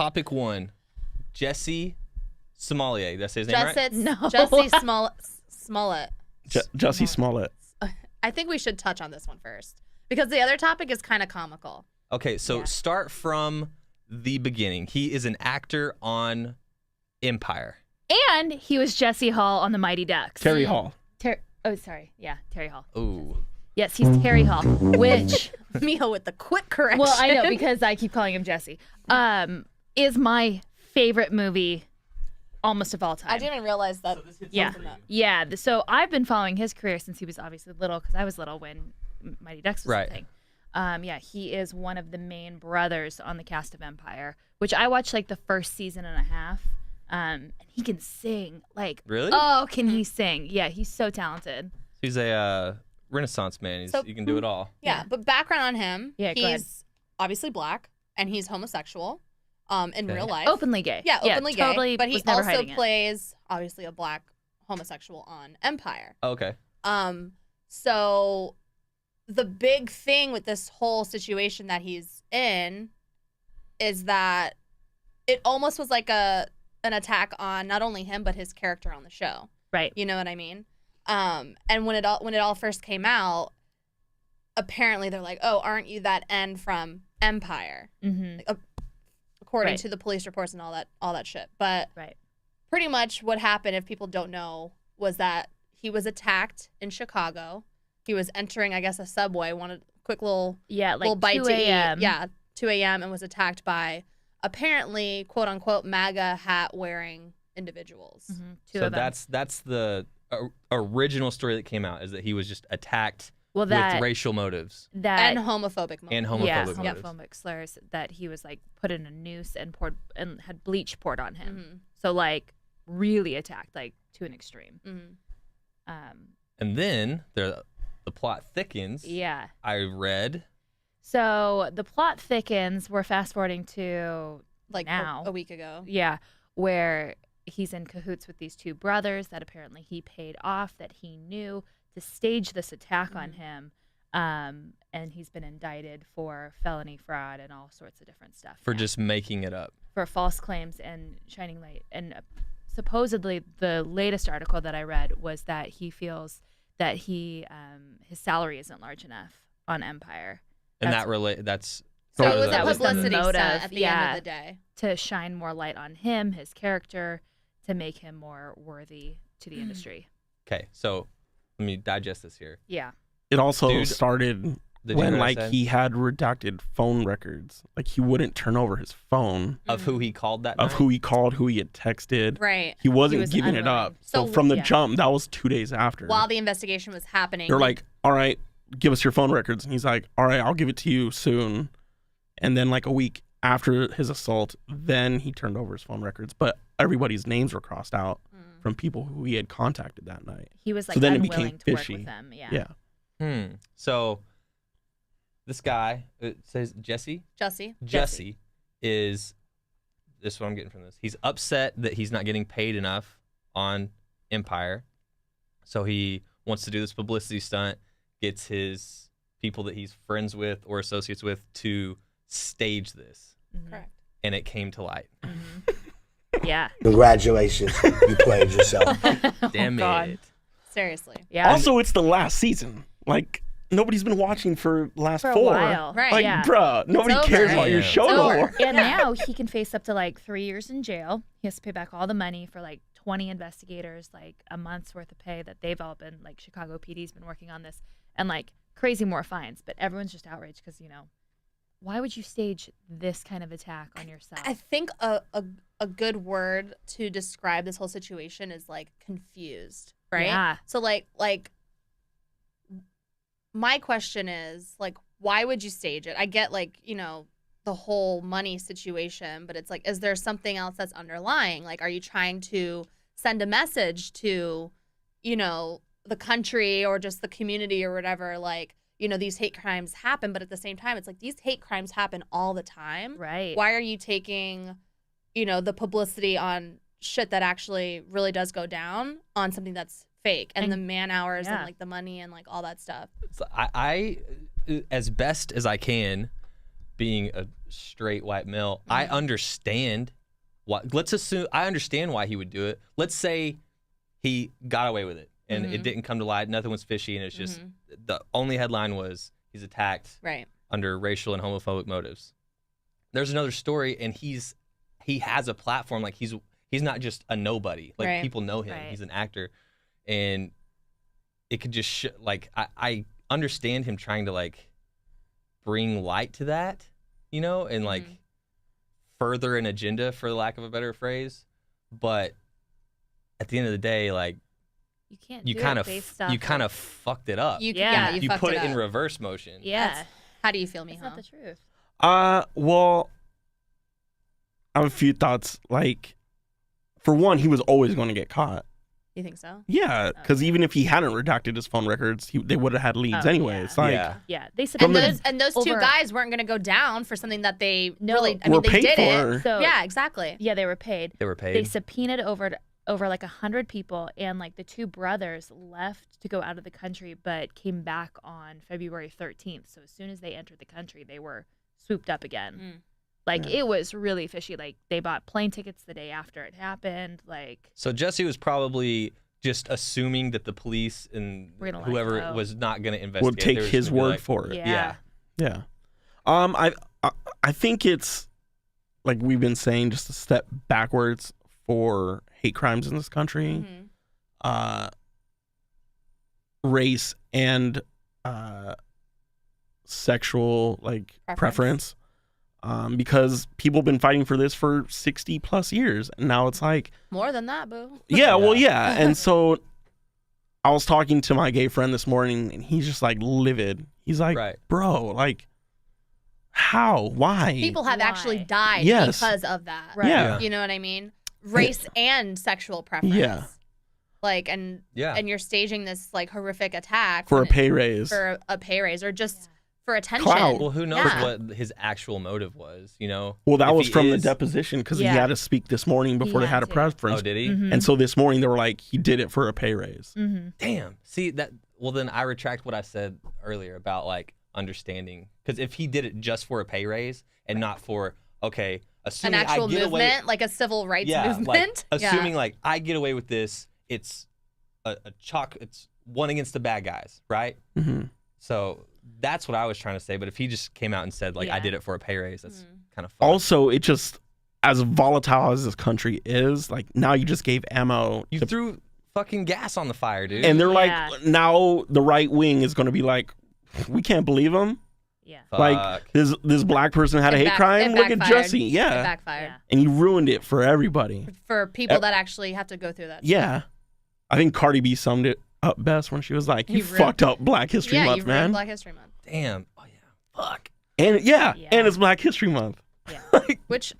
topic 1, Jussie Smollett. Did I say his name right? No. Jussie Smollett. Jussie Smollett. I think we should touch on this one first because the other topic is kind of comical. Okay, so start from the beginning. He is an actor on Empire. And he was Jesse Hall on the Mighty Ducks. Terry Hall. Terry Hall. Ooh. Yes, he's Terry Hall, which Mia with the quick correction. well, I know because I keep calling him Jesse. Is my favorite movie almost of all time. I didn't even realize that. Yeah. So I've been following his career since he was obviously little because I was little when Mighty Ducks was a thing. He is one of the main brothers on the cast of Empire, which I watched like the first season and a half. And he can sing. Like, really? Oh, can he sing? Yeah, he's so talented. He's a Renaissance man. He can do it all. Yeah, but background on him. Yeah, go ahead. He's obviously black and he's homosexual in real life. Openly gay. Yeah, openly gay. Totally, but he never also plays, obviously, a black homosexual on Empire. Oh, okay. So the big thing with this whole situation that he's in is that it almost was like an attack on not only him but his character on the show. Right. You know what I mean? And when it all first came out, apparently they're like, "Oh, aren't you that N from Empire?" Mm-hmm. Like, according to the police reports and all that shit. But pretty much what happened, if people don't know, was that he was attacked in Chicago. He was entering, I guess, a Subway, wanted a quick little bite 2 to eat. a.m. Yeah, 2 a.m. and was attacked by apparently quote unquote MAGA hat wearing individuals. Mm-hmm. So that's the original story that came out, is that he was just attacked with racial motives and homophobic motives. motives. Homophobic slurs, that he was like put in a noose and had bleach poured on him. Mm-hmm. So like really attacked, like to an extreme. Mm-hmm. And then the plot thickens. Yeah. I read. So the plot thickens. We're fast forwarding to like now. A week ago. Yeah, where he's in cahoots with these two brothers that apparently he paid off, that he knew, to stage this attack on him. And he's been indicted for felony fraud and all sorts of different stuff. For just making it up. For false claims and shining light. And supposedly the latest article that I read was that he feels that his salary isn't large enough on Empire. And that's so it was a that was the publicity motive, stunt at the end of the day. To shine more light on him, his character, to make him more worthy to the industry. Okay, so let me digest this here. Yeah. It also started when he had redacted phone records. Like he wouldn't turn over his phone of who he called that of night? who he called, who he had texted. Right. He wasn't giving it up. So from the jump, that was 2 days after. While the investigation was happening. They're like, all right, give us your phone records. And he's like, all right, I'll give it to you soon. And then like a week after his assault, then he turned over his phone records. But everybody's names were crossed out from people who he had contacted that night. He was like so then unwilling it became to fishy. work with them. Yeah. So this guy, it says Jussie is, this is what I'm getting from this. He's upset that he's not getting paid enough on Empire. So he wants to do this publicity stunt, gets his people that he's friends with or associates with to stage this. Correct. And it came to light. Yeah. Congratulations, you played yourself. Damn it. Seriously. Yeah. Also, it's the last season. Like, nobody's been watching for the last For a 4. while. Right. Like, bruh, nobody cares about your show no more. And now he can face up to like 3 years in jail. He has to pay back all the money for like 20 investigators, like a month's worth of pay that they've all been, like Chicago PD's been working on this, and like crazy more fines. But everyone's just outraged because, why would you stage this kind of attack on yourself? I think a good word to describe this whole situation is like confused, right? Yeah. So like my question is like, why would you stage it? I get like, the whole money situation, but it's like, is there something else that's underlying? Like, are you trying to send a message to, the country or just the community or whatever? Like, these hate crimes happen, but at the same time, it's like these hate crimes happen all the time. Right. Why are you taking, the publicity on shit that actually really does go down on something that's fake and the man hours and like the money and like all that stuff? So I as best as I can, being a straight white male, I understand why. Let's assume I understand why he would do it. Let's say he got away with it and it didn't come to light. Nothing was fishy, and it's just the only headline was he's attacked under racial and homophobic motives. There's another story, and he has a platform. Like he's not just a nobody. Like people know him. He's an actor, and it could just I understand him trying to like bring light to that, you know, and like further an agenda, for the lack of a better phrase. But at the end of the day, like You can't. you kind of fucked it up. You You put it in up. reverse motion. Yeah. How do you feel, That's Miho? not the truth. Well, I have a few thoughts. Like, for one, he was always going to get caught. You think so? Yeah, because even if he hadn't redacted his phone records, they would have had leads anyway. yeah. It's like, Yeah, they And those two guys weren't going to go down for something that they really. I were mean, they paid did for. it. So, Yeah, exactly. Yeah, they were paid. They were paid. They subpoenaed over like 100 people, and like the two brothers left to go out of the country, but came back on February 13th. So as soon as they entered the country, they were swooped up again. Like it was really fishy. Like they bought plane tickets the day after it happened. Like So Jussie was probably just assuming that the police and We're gonna let whoever it go. was not going to investigate. would take They were just his gonna be word like, for it. yeah. Yeah. Yeah. I think it's like we've been saying, just a step backwards for hate crimes in this country, race and sexual like preference. Because people have been fighting for this for 60 plus years, and now it's like More than that, boo. yeah, well, yeah. And so I was talking to my gay friend this morning, and he's just like livid. He's like, bro, like, how? Why? People have actually died because of that. Right. Yeah. You know what I mean? Race and sexual preference. Yeah. Like, and you're staging this like horrific attack for a pay raise. For a pay raise, or just for attention. Clout. Well, who knows what his actual motive was, you know? Well, that If was he from the is- deposition, because he had to speak this morning before they had a press conference. Oh, did he? And so this morning they were like, he did it for a pay raise. Damn. See that? Well, then I retract what I said earlier about like understanding, because if he did it just for a pay raise and not for an assuming actual I get movement, away, like a civil rights like, movement. assuming like I get away with this, it's it's one against the bad guys, right? So that's what I was trying to say. But if he just came out and said like I did it for a pay raise, that's kind of fun. Also, it just, as volatile as this country is, like now you just gave ammo. You threw fucking gas on the fire, dude. And they're like, now the right wing is going to be like, we can't believe him. Yeah. Like this black person had a hate crime. Look at Jussie. It Yeah. backfired. And you ruined it for everybody. For people that actually have to go through that. Yeah. I think Cardi B summed it up best when she was like, you You ruined- fucked up Black History Yeah, Month, you man. ruined Black History Month. Damn. Oh yeah. Fuck. And and it's Black History Month. Yeah. Like, Which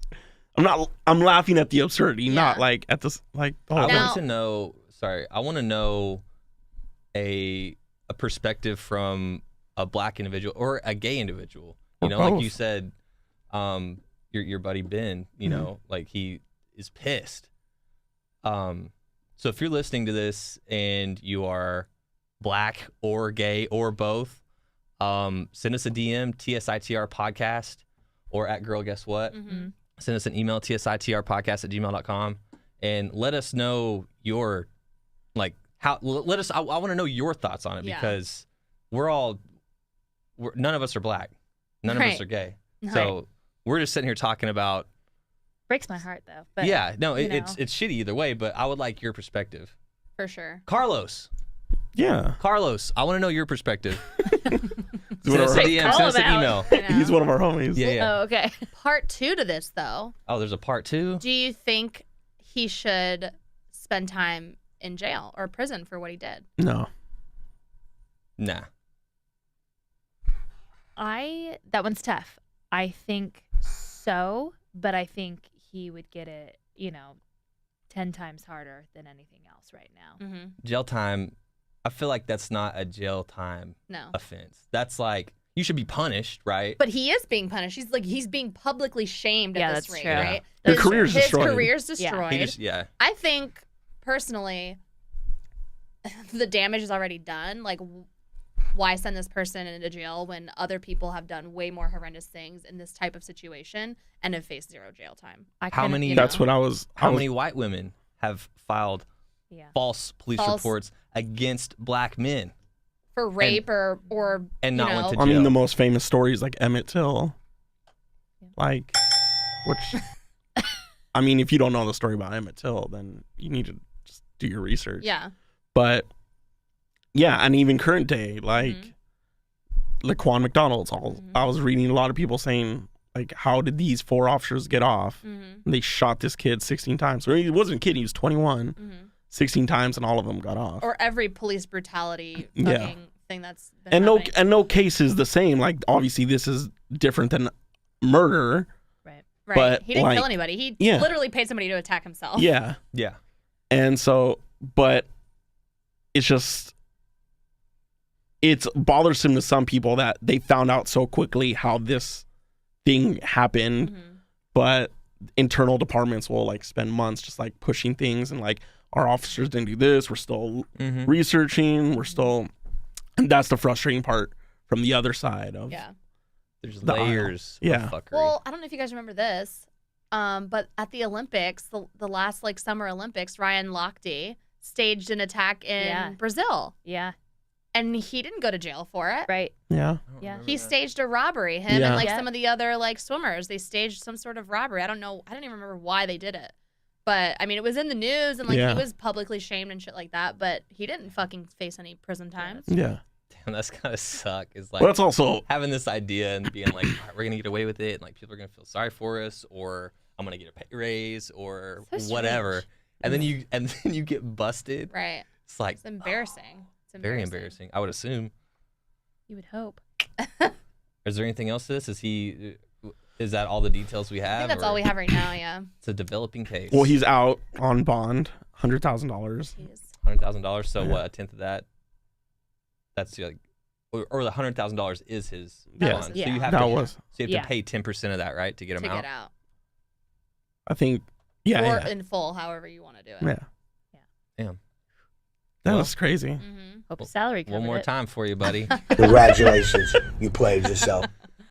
I'm laughing at the absurdity, not like at this like I Now- want to know. Sorry, I want to know a perspective from a black individual or a gay individual. You Or know, like both. you said, your buddy Ben. You know, like he is pissed. So if you're listening to this and you are black or gay or both, send us a DM, TSITR podcast, or at Girl Guess What. Send us an email, TSITRpodcast@gmail.com, and let us know your, like, I want to know your thoughts on it, because none of us are black. None of us are gay. So we're just sitting here talking about. Breaks my heart though. But Yeah, no, you know. it's shitty either way, but I would like your perspective. for sure. Carlos, Yeah. I want to know your perspective. He's Send one, us of a our, DM, send us an email. he's one of our homies. Yeah. Oh, okay. Part 2 to this, though. Oh, there's a part 2? Do you think he should spend time in jail or prison for what he did? No. Nah. That one's tough. I think so, but I think he would get it, 10 times harder than anything else right now. Jail time, I feel like that's not a jail time offense. That's like, you should be punished, right? But he is being punished. He's being publicly shamed at this that's rate, true. right? Your career's destroyed. His career's destroyed. He just, I think, personally, the damage is already done. Like, why send this person into jail when other people have done way more horrendous things in this type of situation and have faced 0 jail time? How many? That's what I was. How many white women have filed false police reports against black men for rape or and not went to jail? I mean, the most famous story is like Emmett Till, like, which, I mean, if you don't know the story about Emmett Till, then you need to just do your research. Yeah. But yeah, and even current day, like Laquan McDonald's. I was reading a lot of people saying, like, how did these 4 officers get off? They shot this kid 16 times. Or he wasn't a kid; he was 21. 16 times, and all of them got off. Or every police brutality fucking thing that's been and happening. no case is the same. Like, obviously, this is different than murder. Right. But, He didn't like, kill anybody. He literally paid somebody to attack himself. Yeah. Yeah. And so, but it's just, it's bothersome to some people that they found out so quickly how this thing happened, but internal departments will like spend months just like pushing things and like, our officers didn't do this. We're still researching. We're still, and that's the frustrating part from the other side of. Yeah. There's the layers aisle. of fuckery. Well, I don't know if you guys remember this, but at the Olympics, the last like Summer Olympics, Ryan Lochte staged an attack in Brazil. Yeah. And he didn't go to jail for it. Right. Yeah. He staged a robbery. Him Yeah. and like some of the other like swimmers, they staged some sort of robbery. I don't know. I don't even remember why they did it. But I mean, it was in the news and like he was publicly shamed and shit like that. But he didn't fucking face any prison time. Yeah. Damn, that's kind of suck. Is like Well, it's also having this idea and being like, all right, we're gonna get away with it, and like people are gonna feel sorry for us, or I'm gonna get a pay raise, or So whatever. And then you get busted. Right. It's like It's embarrassing. It's very embarrassing. I would assume. You would hope. Is there anything else to this? Is that all the details we I have? think that's all we have right now. Yeah. It's a developing case. well, he's out on bond, $100,000. Jeez. $100,000. So Yeah. what? A tenth of that? That's like, or the $100,000 is his Yeah. bond. Yeah. So you have That to. was, So you have Yeah. to pay 10% of that, right, to get him To out. get out. I think, yeah, Or yeah. in full, however you want to do it. Yeah. Damn. That Well, was crazy. Mm-hmm. Hope his salary covered One more it. time for you, buddy. Congratulations, you played yourself.